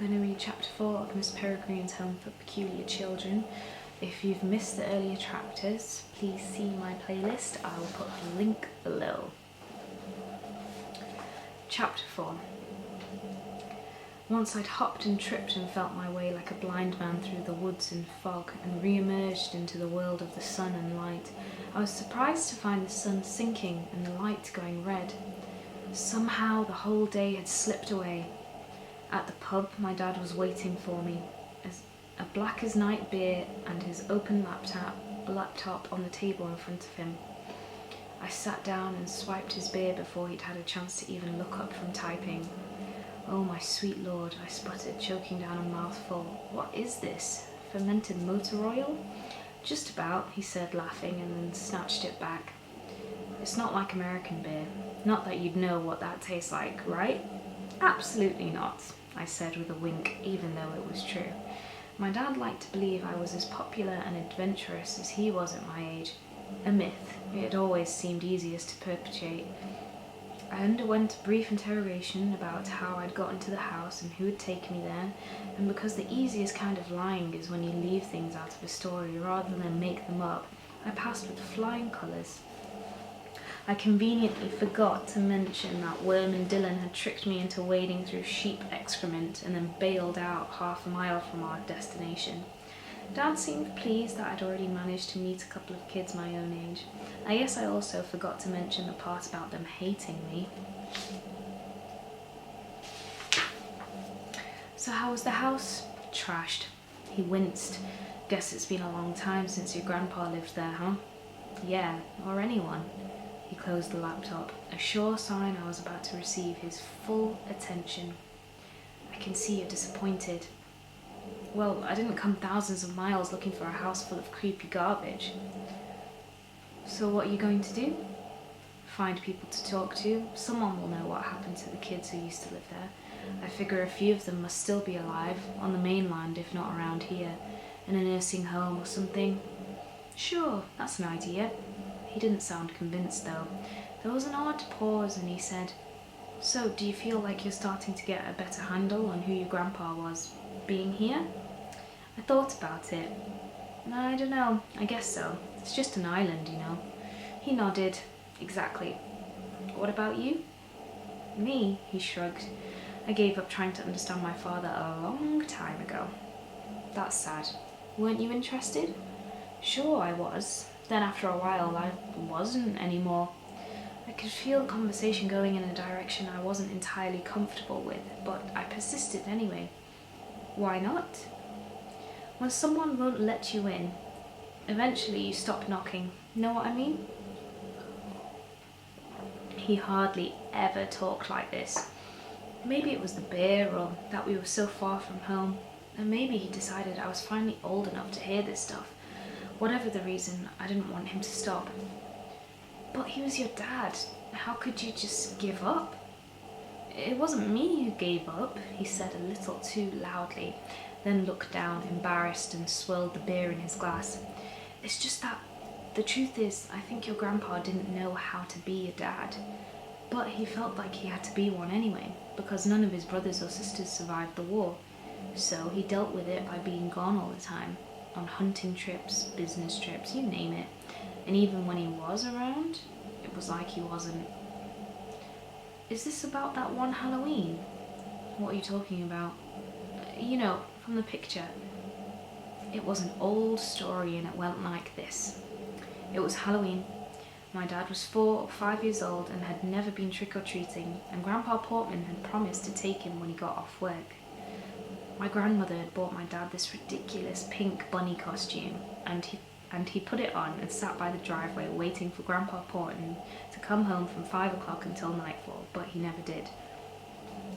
going to read chapter 4 of Miss Peregrine's Home for Peculiar Children. If you've missed the earlier chapters, please see my playlist. I will put the link below. Chapter 4. Once I'd hopped and tripped and felt my way like a blind man through the woods and fog and re-emerged into the world of the sun and light, I was surprised to find the sun sinking and the light going red. Somehow the whole day had slipped away. At the pub, my dad was waiting for me, as a black as night beer and his open laptop on the table in front of him. I sat down and swiped his beer before he'd had a chance to even look up from typing. "Oh, my sweet lord," I sputtered, choking down a mouthful. "What is this? Fermented motor oil?" "Just about," he said, laughing, and then snatched it back. "It's not like American beer. Not that you'd know what that tastes like, right?" "Absolutely not," I said with a wink, even though it was true. My dad liked to believe I was as popular and adventurous as he was at my age. A myth. It had always seemed easiest to perpetuate. I underwent a brief interrogation about how I'd got into the house and who had taken me there, and because the easiest kind of lying is when you leave things out of a story rather than make them up, I passed with flying colours. I conveniently forgot to mention that Worm and Dylan had tricked me into wading through sheep excrement and then bailed out half a mile from our destination. Dad seemed pleased that I'd already managed to meet a couple of kids my own age. I guess I also forgot to mention the part about them hating me. "So how was the house?" "Trashed." He winced. "Guess it's been a long time since your grandpa lived there, huh?" "Yeah, or anyone." He closed the laptop, a sure sign I was about to receive his full attention. "I can see you're disappointed." "Well, I didn't come thousands of miles looking for a house full of creepy garbage." "So what are you going to do?" "Find people to talk to. Someone will know what happened to the kids who used to live there. I figure a few of them must still be alive, on the mainland if not around here, in a nursing home or something." "Sure, that's an idea." He didn't sound convinced though. There was an odd pause and he said, "So, do you feel like you're starting to get a better handle on who your grandpa was, being here?" I thought about it. "I don't know, I guess so. It's just an island, you know." He nodded. "Exactly. What about you?" "Me?" he shrugged. "I gave up trying to understand my father a long time ago." "That's sad. Weren't you interested?" "Sure I was. Then after a while I wasn't anymore. I could feel the conversation going in a direction I wasn't entirely comfortable with, but I persisted anyway." "Why not?" "When someone won't let you in, eventually you stop knocking. Know what I mean?" He hardly ever talked like this. Maybe it was the beer, or that we were so far from home, and maybe he decided I was finally old enough to hear this stuff. Whatever the reason, I didn't want him to stop. "But he was your dad. How could you just give up?" "It wasn't me who gave up," he said a little too loudly, then looked down, embarrassed, and swirled the beer in his glass. "It's just that, the truth is, I think your grandpa didn't know how to be a dad. But he felt like he had to be one anyway, because none of his brothers or sisters survived the war. So he dealt with it by being gone all the time. On hunting trips, business trips, you name it. And even when he was around, it was like he wasn't." "Is this about that one Halloween?" "What are you talking about?" "You know, from the picture." It was an old story and it went like this. It was Halloween. My dad was 4 or 5 years old and had never been trick-or-treating, and Grandpa Portman had promised to take him when he got off work. My grandmother had bought my dad this ridiculous pink bunny costume, and he put it on and sat by the driveway waiting for Grandpa Portman to come home from 5 o'clock until nightfall, but he never did.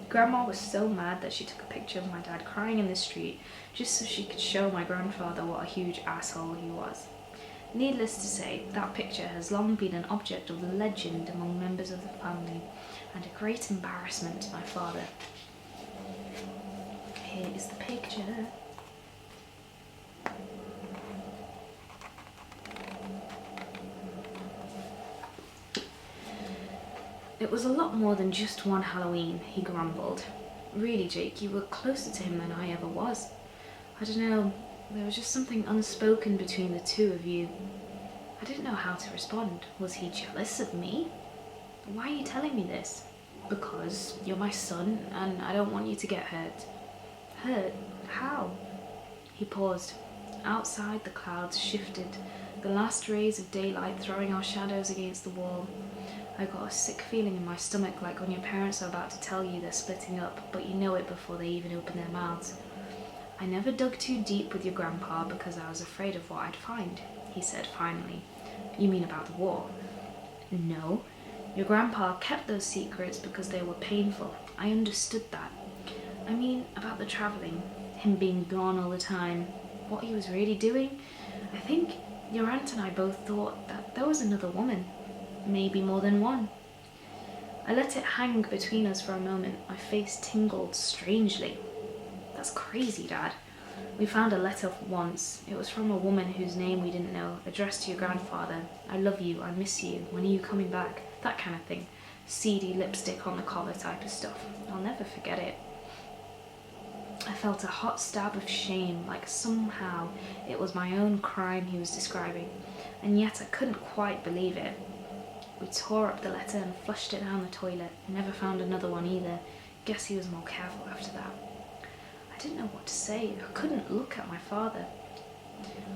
Grandma was so mad that she took a picture of my dad crying in the street just so she could show my grandfather what a huge asshole he was. Needless to say, that picture has long been an object of legend among members of the family, and a great embarrassment to my father. Here is the picture. It was a lot more than just one Halloween, he grumbled. Really, Jake, you were closer to him than I ever was. I don't know, there was just something unspoken between the two of you. I didn't know how to respond. Was he jealous of me? Why are you telling me this? Because you're my son and I don't want you to get hurt. Hurt? How? He paused. Outside, the clouds shifted, the last rays of daylight throwing our shadows against the wall. I got a sick feeling in my stomach, like when your parents are about to tell you they're splitting up, but you know it before they even open their mouths. I never dug too deep with your grandpa because I was afraid of what I'd find, he said finally. You mean about the war? No. Your grandpa kept those secrets because they were painful. I understood that. I mean, about the travelling, him being gone all the time, what he was really doing. I think your aunt and I both thought that there was another woman. Maybe more than one. I let it hang between us for a moment. My face tingled strangely. That's crazy, Dad. We found a letter once. It was from a woman whose name we didn't know, addressed to your grandfather. I love you, I miss you, when are you coming back? That kind of thing. Seedy lipstick on the collar type of stuff. I'll never forget it. I felt a hot stab of shame, like somehow it was my own crime he was describing, and yet I couldn't quite believe it. We tore up the letter and flushed it down the toilet. Never found another one either. Guess he was more careful after that. I didn't know what to say. I couldn't look at my father.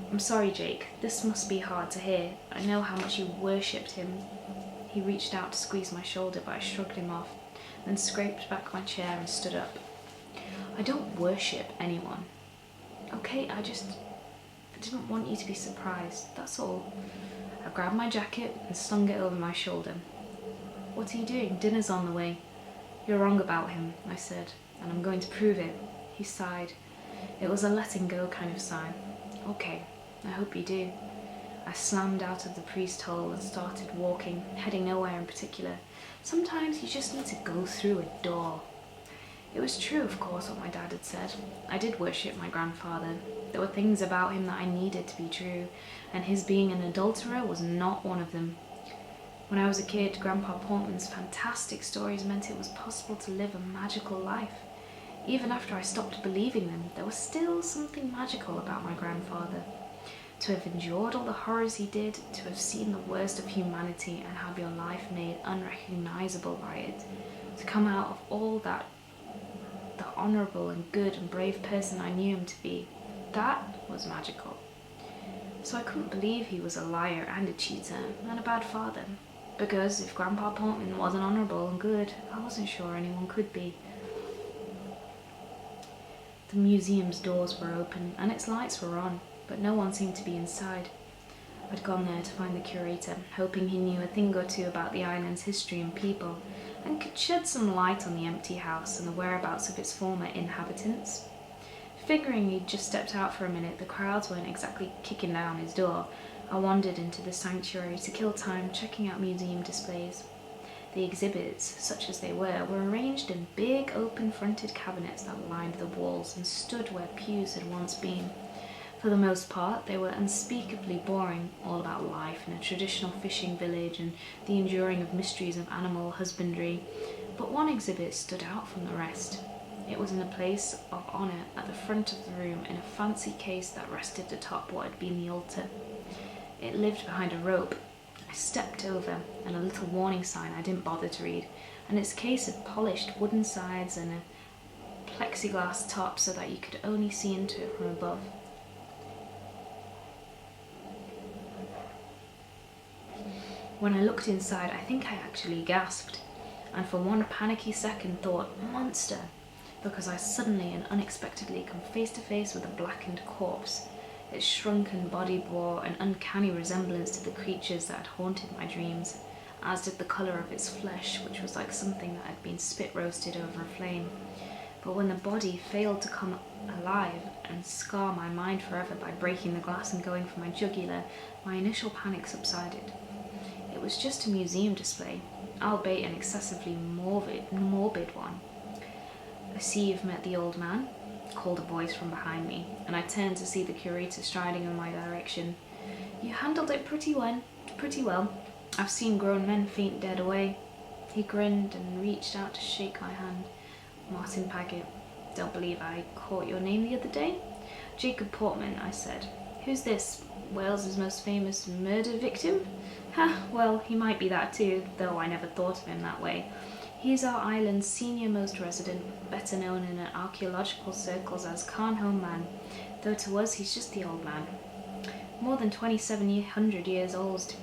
I'm sorry, Jake. This must be hard to hear. I know how much you worshipped him. He reached out to squeeze my shoulder, but I shrugged him off, then scraped back my chair and stood up. I don't worship anyone. Okay, I didn't want you to be surprised, that's all. I grabbed my jacket and slung it over my shoulder. What are you doing? Dinner's on the way. You're wrong about him, I said, and I'm going to prove it. He sighed. It was a letting go kind of sigh. Okay, I hope you do. I slammed out of the priest hole and started walking, heading nowhere in particular. Sometimes you just need to go through a door. It was true, of course, what my dad had said. I did worship my grandfather. There were things about him that I needed to be true, and his being an adulterer was not one of them. When I was a kid, Grandpa Portman's fantastic stories meant it was possible to live a magical life. Even after I stopped believing them, there was still something magical about my grandfather. To have endured all the horrors he did, to have seen the worst of humanity and have your life made unrecognizable by it, to come out of all that the honourable and good and brave person I knew him to be, that was magical. So I couldn't believe he was a liar and a cheater and a bad father, because if Grandpa Portman wasn't honourable and good, I wasn't sure anyone could be. The museum's doors were open and its lights were on, but no one seemed to be inside. I'd gone there to find the curator, hoping he knew a thing or two about the island's history and people, and could shed some light on the empty house and the whereabouts of its former inhabitants. Figuring he'd just stepped out for a minute, the crowds weren't exactly kicking down his door. I wandered into the sanctuary to kill time checking out museum displays. The exhibits, such as they were arranged in big open-fronted cabinets that lined the walls and stood where pews had once been. For the most part, they were unspeakably boring, all about life in a traditional fishing village and the enduring of mysteries of animal husbandry. But one exhibit stood out from the rest. It was in a place of honour at the front of the room in a fancy case that rested atop what had been the altar. It lived behind a rope. I stepped over, and a little warning sign I didn't bother to read, and its case had polished wooden sides and a plexiglass top so that you could only see into it from above. When I looked inside, I think I actually gasped, and for one panicky second thought, monster, because I suddenly and unexpectedly come face to face with a blackened corpse. Its shrunken body bore an uncanny resemblance to the creatures that had haunted my dreams, as did the colour of its flesh, which was like something that had been spit roasted over a flame. But when the body failed to come alive and scar my mind forever by breaking the glass and going for my jugular, my initial panic subsided. It was just a museum display, albeit an excessively morbid one. I see you've met the old man, called a voice from behind me, and I turned to see the curator striding in my direction. You handled it pretty well. I've seen grown men faint dead away. He grinned and reached out to shake my hand. Martin Paget. Don't believe I caught your name the other day. Jacob Portman, I said. Who's this? Wales's most famous murder victim? Ha, well, he might be that too, though I never thought of him that way. He's our island's senior-most resident, better known in archaeological circles as Carnholm Man, though to us he's just the old man. More than 2,700 years old.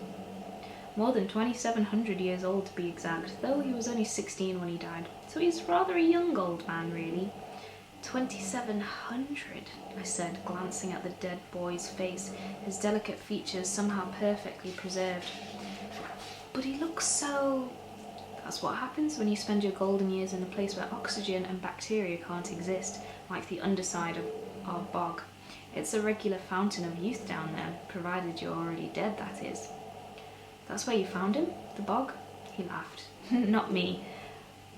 More than 2,700 years old to be exact, though he was only 16 when he died, so he's rather a young old man, really. 2,700, I said, glancing at the dead boy's face, his delicate features somehow perfectly preserved. But he looks so... That's what happens when you spend your golden years in a place where oxygen and bacteria can't exist, like the underside of our bog. It's a regular fountain of youth down there, provided you're already dead, that is. That's where you found him? The bog? He laughed. Not me.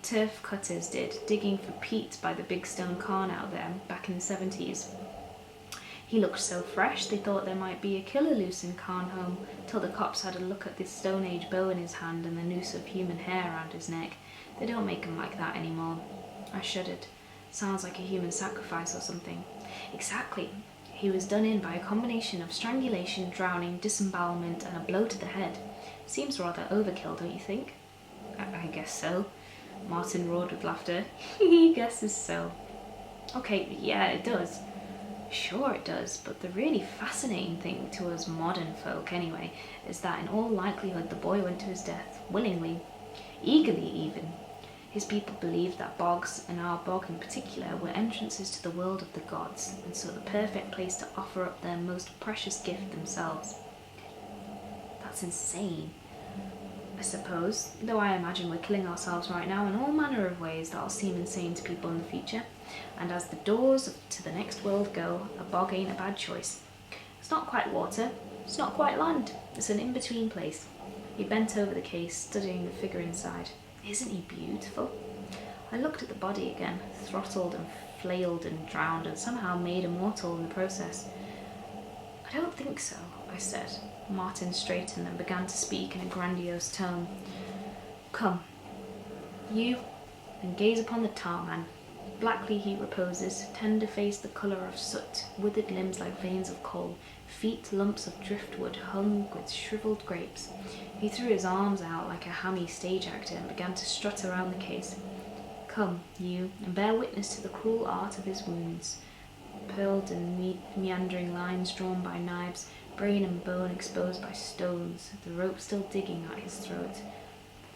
Turf cutters did, digging for peat by the big stone cairn out there back in the 70s. He looked so fresh they thought there might be a killer loose in Carnholm, till the cops had a look at this Stone Age bow in his hand and the noose of human hair around his neck. They don't make 'em like that anymore. I shuddered. Sounds like a human sacrifice or something. Exactly. He was done in by a combination of strangulation, drowning, disembowelment, and a blow to the head. Seems rather overkill, don't you think? I guess so. Martin roared with laughter. He guesses so. Okay, yeah, it does. Sure it does, but the really fascinating thing to us modern folk, anyway, is that in all likelihood the boy went to his death, willingly, eagerly even. His people believed that bogs, and our bog in particular, were entrances to the world of the gods, and so the perfect place to offer up their most precious gift themselves. That's insane. I suppose, though I imagine we're killing ourselves right now in all manner of ways that'll seem insane to people in the future. And as the doors to the next world go, a bog ain't a bad choice. It's not quite water, it's not quite land, it's an in-between place. He bent over the case, studying the figure inside. Isn't he beautiful? I looked at the body again, throttled and flailed and drowned and somehow made immortal in the process. I don't think so, I said. Martin straightened and began to speak in a grandiose tone. Come, you, and gaze upon the tar man. Blackly he reposes, tender face the colour of soot, withered limbs like veins of coal, feet lumps of driftwood hung with shrivelled grapes. He threw his arms out like a hammy stage actor and began to strut around the case. Come, you, and bear witness to the cruel art of his wounds. Pearled and meandering lines drawn by knives, brain and bone exposed by stones, the rope still digging at his throat.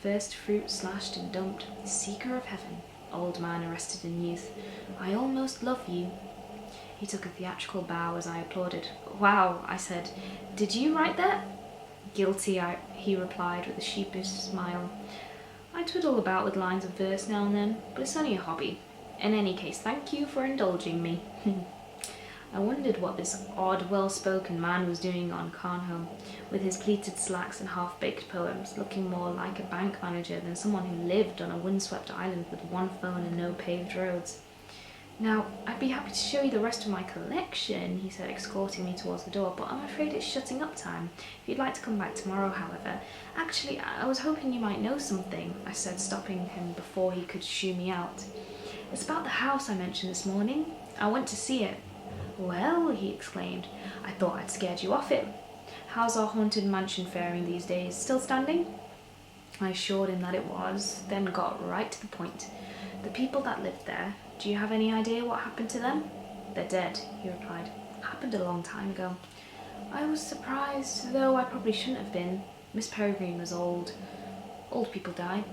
First fruit slashed and dumped, seeker of heaven, old man arrested in youth. I almost love you. He took a theatrical bow as I applauded. Wow, I said. Did you write that? Guilty, he replied with a sheepish smile. I twiddle about with lines of verse now and then, but it's only a hobby. In any case, thank you for indulging me. I wondered what this odd, well-spoken man was doing on Carnholm, with his pleated slacks and half-baked poems, looking more like a bank manager than someone who lived on a windswept island with one phone and no paved roads. Now, I'd be happy to show you the rest of my collection, he said, escorting me towards the door, but I'm afraid it's shutting up time. If you'd like to come back tomorrow, however. Actually, I was hoping you might know something, I said, stopping him before he could shoo me out. It's about the house I mentioned this morning. I went to see it. Well, he exclaimed, I thought I'd scared you off it. How's our haunted mansion faring these days? Still standing? I assured him that it was, then got right to the point. The people that lived there, do you have any idea what happened to them? They're dead, he replied. Happened a long time ago. I was surprised, though I probably shouldn't have been. Miss Peregrine was old. Old people die.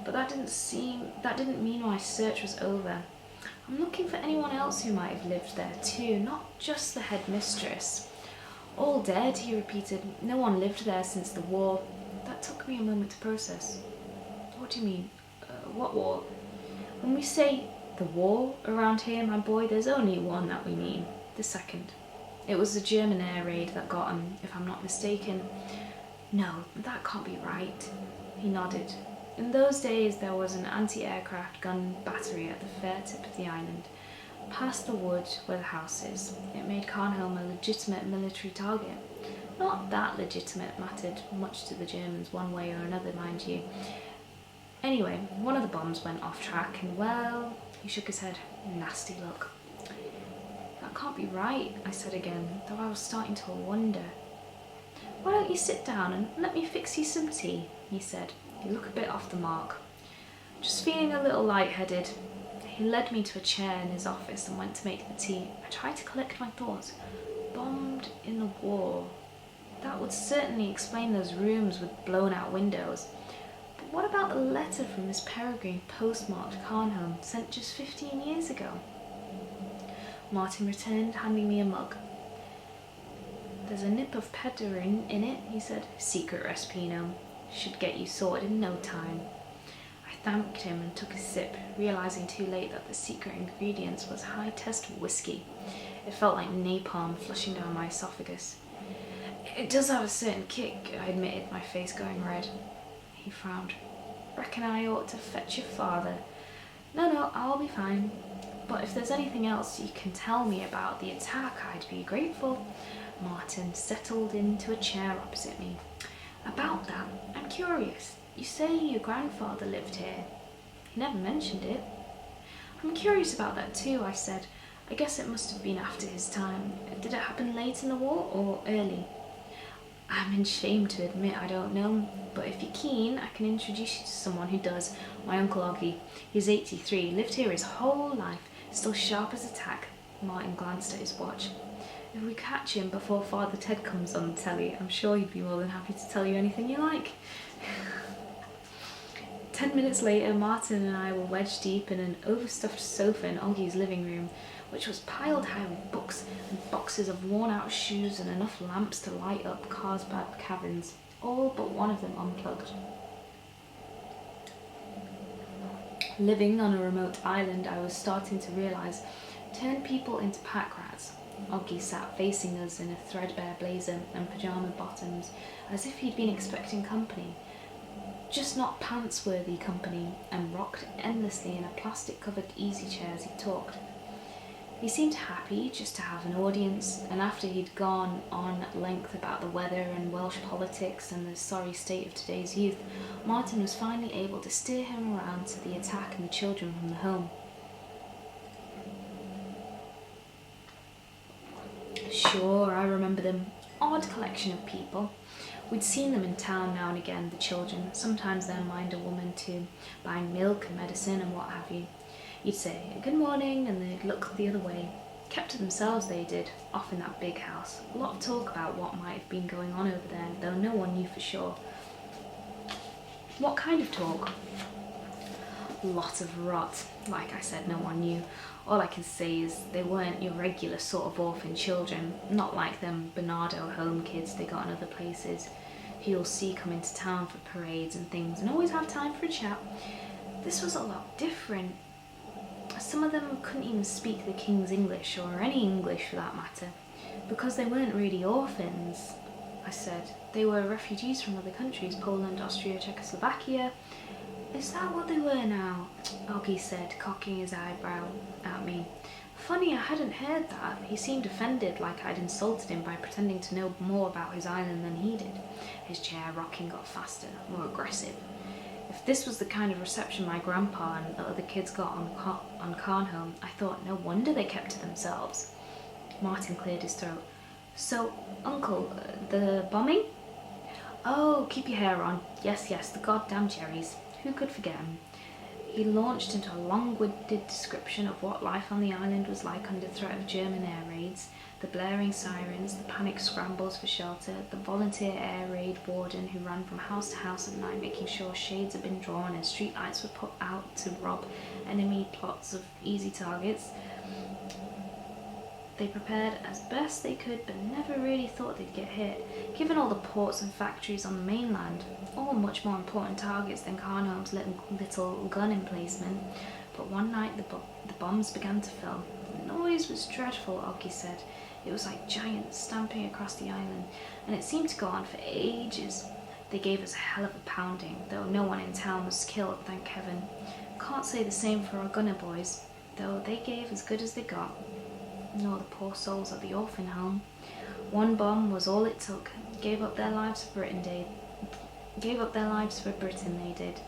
But that didn't mean my search was over. I'm looking for anyone else who might have lived there too, not just the headmistress. All dead, he repeated. No one lived there since the war. That took me a moment to process. What do you mean? What war? When we say the war around here, my boy, there's only one that we mean. The second. It was the German air raid that got him, if I'm not mistaken. No, that can't be right. He nodded. In those days there was an anti-aircraft gun battery at the fair tip of the island, past the wood where the house is. It made Carnholm a legitimate military target. Not that legitimate mattered much to the Germans one way or another, mind you. Anyway, one of the bombs went off track and, well, He shook his head. Nasty look. That can't be right, I said again, though I was starting to wonder. Why don't you sit down and let me fix you some tea, he said. You look a bit off the mark. Just feeling a little lightheaded. He led me to a chair in his office and went to make the tea. I tried to collect my thoughts. Bombed in the war. That would certainly explain those rooms with blown out windows. But what about the letter from Miss Peregrine, postmarked Carnholm, sent just 15 years ago? Martin returned, handing me a mug. There's a nip of Peregrine in it, he said. Secret recipe, you know. Should get you sorted in no time. I thanked him and took a sip, realising too late that the secret ingredient was high-test whiskey. It felt like napalm flushing down my esophagus. It does have a certain kick, I admitted, my face going red. He frowned. Reckon I ought to fetch your father. No, I'll be fine. But if there's anything else you can tell me about the attack, I'd be grateful. Martin settled into a chair opposite me. About that, I'm curious. You say your grandfather lived here. He never mentioned it. I'm curious about that too, I said. I guess it must have been after his time. Did it happen late in the war or early? I'm ashamed to admit I don't know, but if you're keen, I can introduce you to someone who does. My Uncle Oggy. He's 83, lived here his whole life, still sharp as a tack. Martin glanced at his watch. If we catch him before Father Ted comes on the telly, I'm sure he'd be more than happy to tell you anything you like. 10 minutes later, Martin and I were wedged deep in an overstuffed sofa in Oggy's living room, which was piled high with books and boxes of worn-out shoes and enough lamps to light up Carlsbad cabins, all but one of them unplugged. Living on a remote island, I was starting to realise, turned people into pack rats. Oggy sat facing us in a threadbare blazer and pyjama bottoms, as if he'd been expecting company. Just not pants-worthy company, and rocked endlessly in a plastic-covered easy chair as he talked. He seemed happy just to have an audience, and after he'd gone on at length about the weather and Welsh politics and the sorry state of today's youth, Martin was finally able to steer him around to the attack and the children from the home. Sure, I remember them. Odd collection of people. We'd seen them in town now and again, the children. Sometimes they'd mind a woman too, buying milk and medicine and what have you. You'd say, good morning, and they'd look the other way. Kept to themselves they did, off in that big house. A lot of talk about what might have been going on over there, though no one knew for sure. What kind of talk? Lot of rot. Like I said, no one knew. All I can say is they weren't your regular sort of orphan children, not like them Bernardo home kids they got in other places, who you'll see come into town for parades and things and always have time for a chat. This was a lot different. Some of them couldn't even speak the King's English, or any English for that matter, because they weren't really orphans, I said. They were refugees from other countries, Poland, Austria, Czechoslovakia. Is that what they were now? Oggy said, cocking his eyebrow at me. Funny, I hadn't heard that. He seemed offended, like I'd insulted him by pretending to know more about his island than he did. His chair rocking got faster, more aggressive. If this was the kind of reception my grandpa and the other kids got on Carnholm, I thought no wonder they kept to themselves. Martin cleared his throat. So, Uncle, the bombing? Oh, keep your hair on. Yes, the goddamn Jerrys. Who could forget him? He launched into a long-winded description of what life on the island was like under threat of German air raids, the blaring sirens, the panicked scrambles for shelter, the volunteer air raid warden who ran from house to house at night making sure shades had been drawn and streetlights were put out to rob enemy plots of easy targets. They prepared as best they could, but never really thought they'd get hit, given all the ports and factories on the mainland, all much more important targets than Carnholm's little gun emplacement. But one night the bombs began to fall. The noise was dreadful, Oggy said. It was like giants stamping across the island, and it seemed to go on for ages. They gave us a hell of a pounding, though no one in town was killed, thank heaven. Can't say the same for our gunner boys, though they gave as good as they got. Nor the poor souls at the orphan home. One bomb was all it took. Gave up their lives for Britain, they did.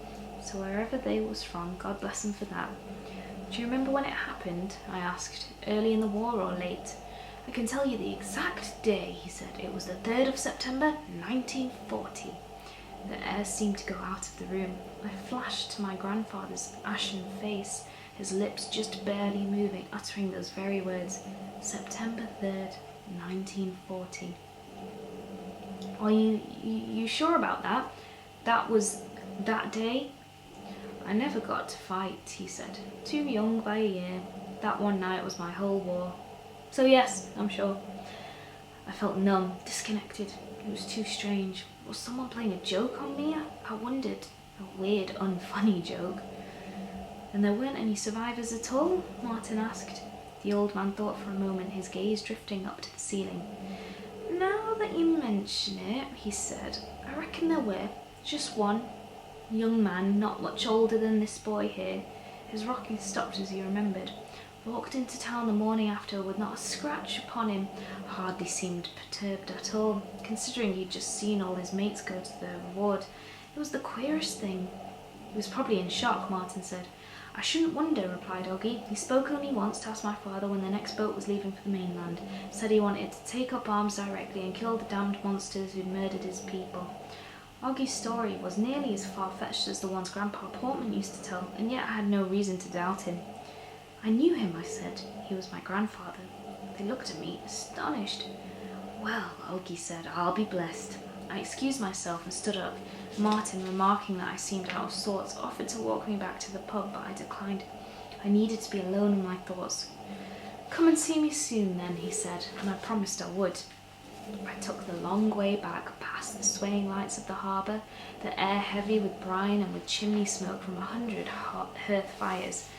So wherever they was from, God bless them for that. Do you remember when it happened? I asked. Early in the war or late? I can tell you the exact day, he said. It was the 3rd of September, 1940. The air seemed to go out of the room. I flashed to my grandfather's ashen face, his lips just barely moving, uttering those very words. September 3rd, 1940. Are you sure about that? That was that day? I never got to fight, he said. Too young by a year. That one night was my whole war. So yes, I'm sure. I felt numb, disconnected. It was too strange. Was someone playing a joke on me? I wondered. A weird, unfunny joke. And there weren't any survivors at all? Martin asked. The old man thought for a moment, his gaze drifting up to the ceiling. Now that you mention it, he said, I reckon there were. Just one. Young man, not much older than this boy here. His rocking stopped as he remembered. Walked into town the morning after with not a scratch upon him. Hardly seemed perturbed at all, considering he'd just seen all his mates go to the reward. It was the queerest thing. He was probably in shock, Martin said. I shouldn't wonder, replied Oggy. He spoke only once to ask my father when the next boat was leaving for the mainland. Said he wanted to take up arms directly and kill the damned monsters who'd murdered his people. Oggy's story was nearly as far-fetched as the ones Grandpa Portman used to tell, and yet I had no reason to doubt him. I knew him, I said. He was my grandfather. They looked at me, astonished. Well, Oggy said, I'll be blessed. I excused myself and stood up. Martin, remarking that I seemed out of sorts, offered to walk me back to the pub, but I declined. I needed to be alone in my thoughts. Come and see me soon, then, he said, and I promised I would. I took the long way back, past the swaying lights of the harbour, the air heavy with brine and with chimney smoke from 100 hot hearth fires.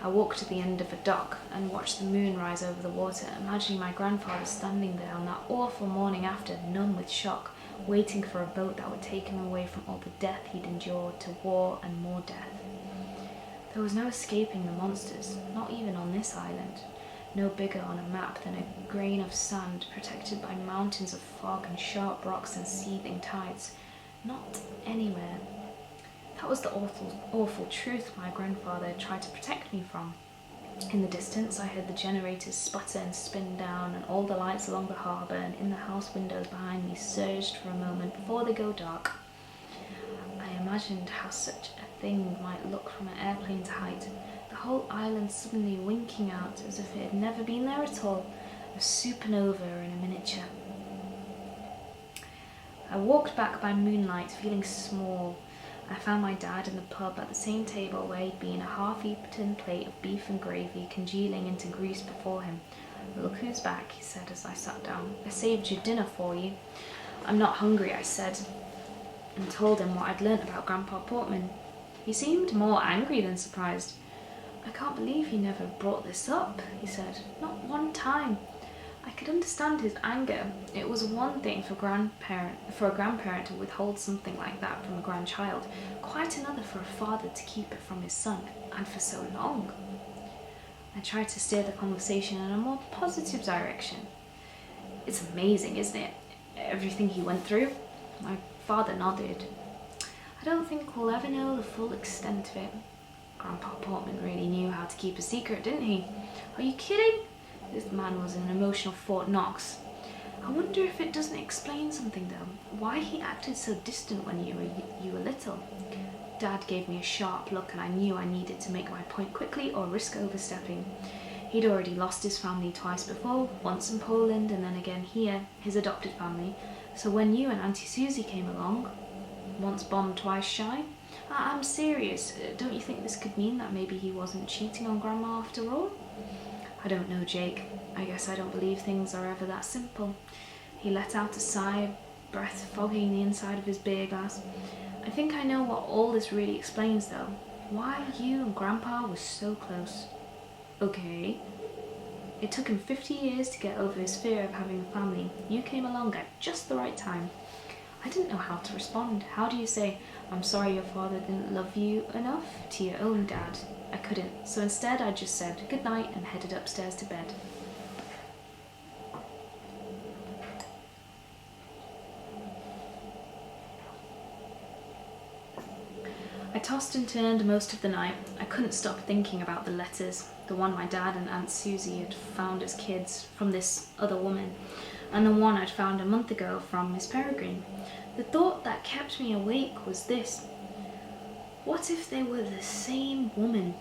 I walked to the end of a dock and watched the moon rise over the water, imagining my grandfather standing there on that awful morning after, numb with shock, waiting for a boat that would take him away from all the death he'd endured to war and more death. There was no escaping the monsters, not even on this island. No bigger on a map than a grain of sand protected by mountains of fog and sharp rocks and seething tides. Not anywhere. That was the awful truth my grandfather tried to protect me from. In the distance, I heard the generators sputter and spin down, and all the lights along the harbour and in the house windows behind me surged for a moment before they go dark. I imagined how such a thing might look from an airplane's height, the whole island suddenly winking out as if it had never been there at all, a supernova in a miniature. I walked back by moonlight, feeling small. I found my dad in the pub at the same table where he'd been, a half-eaten plate of beef and gravy congealing into grease before him. Look who's back, he said as I sat down. I saved your dinner for you. I'm not hungry, I said, and told him what I'd learnt about Grandpa Portman. He seemed more angry than surprised. I can't believe you never brought this up, he said. Not one time. I could understand his anger. It was one thing for a grandparent to withhold something like that from a grandchild, quite another for a father to keep it from his son, and for so long. I tried to steer the conversation in a more positive direction. It's amazing, isn't it? Everything he went through. My father nodded. I don't think we'll ever know the full extent of it. Grandpa Portman really knew how to keep a secret, didn't he? Are you kidding? This man was an emotional Fort Knox. I wonder if it doesn't explain something, though. Why he acted so distant when you were little. Dad gave me a sharp look, and I knew I needed to make my point quickly or risk overstepping. He'd already lost his family twice before, once in Poland and then again here, his adopted family. So when you and Auntie Susie came along, once bombed, twice shy, I'm serious. Don't you think this could mean that maybe he wasn't cheating on Grandma after all? I don't know, Jake. I guess I don't believe things are ever that simple. He let out a sigh, breath fogging the inside of his beer glass. I think I know what all this really explains, though. Why you and Grandpa were so close. Okay. It took him 50 years to get over his fear of having a family. You came along at just the right time. I didn't know how to respond. How do you say, I'm sorry your father didn't love you enough, to your own dad? I couldn't, so instead I just said good night and headed upstairs to bed. I tossed and turned most of the night. I couldn't stop thinking about the letters, the one my dad and Aunt Susie had found as kids from this other woman, and the one I'd found a month ago from Miss Peregrine. The thought that kept me awake was this: what if they were the same woman?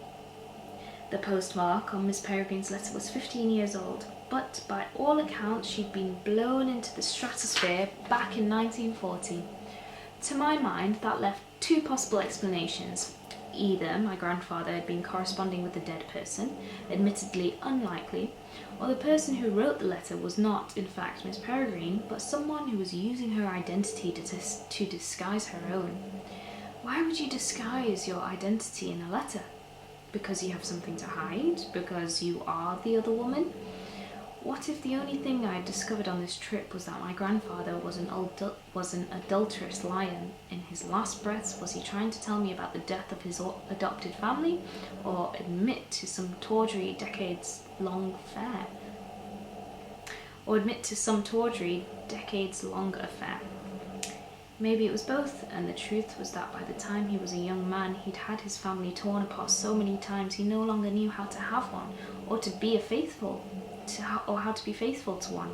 The postmark on Miss Peregrine's letter was 15 years old, but by all accounts she'd been blown into the stratosphere back in 1940. To my mind, that left two possible explanations. Either my grandfather had been corresponding with a dead person, admittedly unlikely, or the person who wrote the letter was not, in fact, Miss Peregrine, but someone who was using her identity to disguise her own. Why would you disguise your identity in a letter? Because you have something to hide? Because you are the other woman? What if the only thing I had discovered on this trip was that my grandfather was an adulterous liar? In his last breaths, was he trying to tell me about the death of his adopted family, or admit to some tawdry decades-long affair? Maybe it was both, and the truth was that by the time he was a young man, he'd had his family torn apart so many times he no longer knew how to have one, or how to be faithful to one.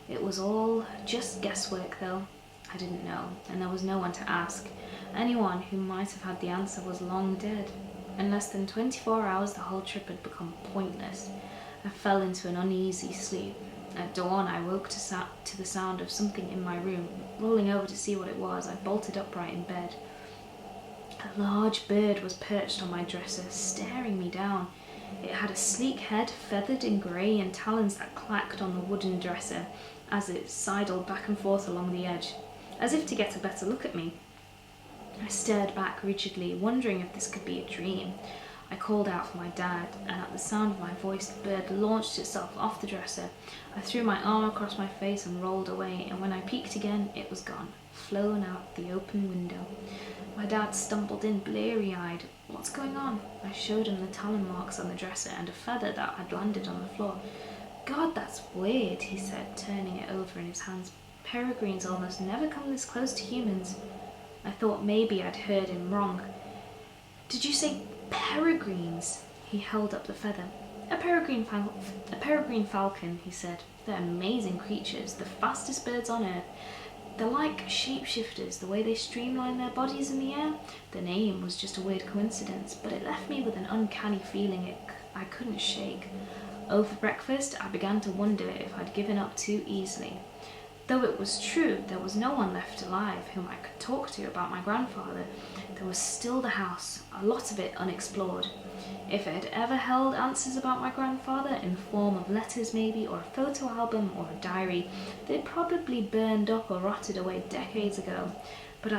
It was all just guesswork, though. I didn't know, and there was no one to ask. Anyone who might have had the answer was long dead. In less than 24 hours, the whole trip had become pointless. I fell into an uneasy sleep. At dawn, I woke to the sound of something in my room. Rolling over to see what it was, I bolted upright in bed. A large bird was perched on my dresser, staring me down. It had a sleek head, feathered in grey, and talons that clacked on the wooden dresser as it sidled back and forth along the edge, as if to get a better look at me. I stared back rigidly, wondering if this could be a dream. I called out for my dad, and at the sound of my voice, the bird launched itself off the dresser. I threw my arm across my face and rolled away, and when I peeked again, it was gone, flown out the open window. My dad stumbled in, bleary-eyed. "What's going on?" I showed him the talon marks on the dresser and a feather that had landed on the floor. "God, that's weird," he said, turning it over in his hands. "Peregrines almost never come this close to humans." I thought maybe I'd heard him wrong. "Did you say peregrines?" He held up the feather. A peregrine falcon, he said. "They're amazing creatures, the fastest birds on earth. They're like shapeshifters, the way they streamline their bodies in the air." The name was just a weird coincidence, but it left me with an uncanny feeling I couldn't shake. Over breakfast, I began to wonder if I'd given up too easily. Though it was true, there was no one left alive whom I could talk to about my grandfather. There was still the house, a lot of it unexplored. If it had ever held answers about my grandfather, in form of letters maybe, or a photo album, or a diary, they'd probably burned up or rotted away decades ago. But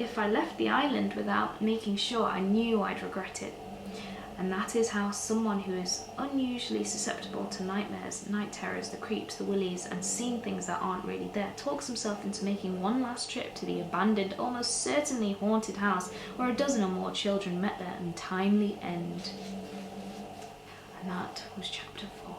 if I left the island without making sure, I knew I'd regret it. And that is how someone who is unusually susceptible to nightmares, night terrors, the creeps, the willies, and seeing things that aren't really there, talks himself into making one last trip to the abandoned, almost certainly haunted house where a dozen or more children met their untimely end. And that was chapter 4.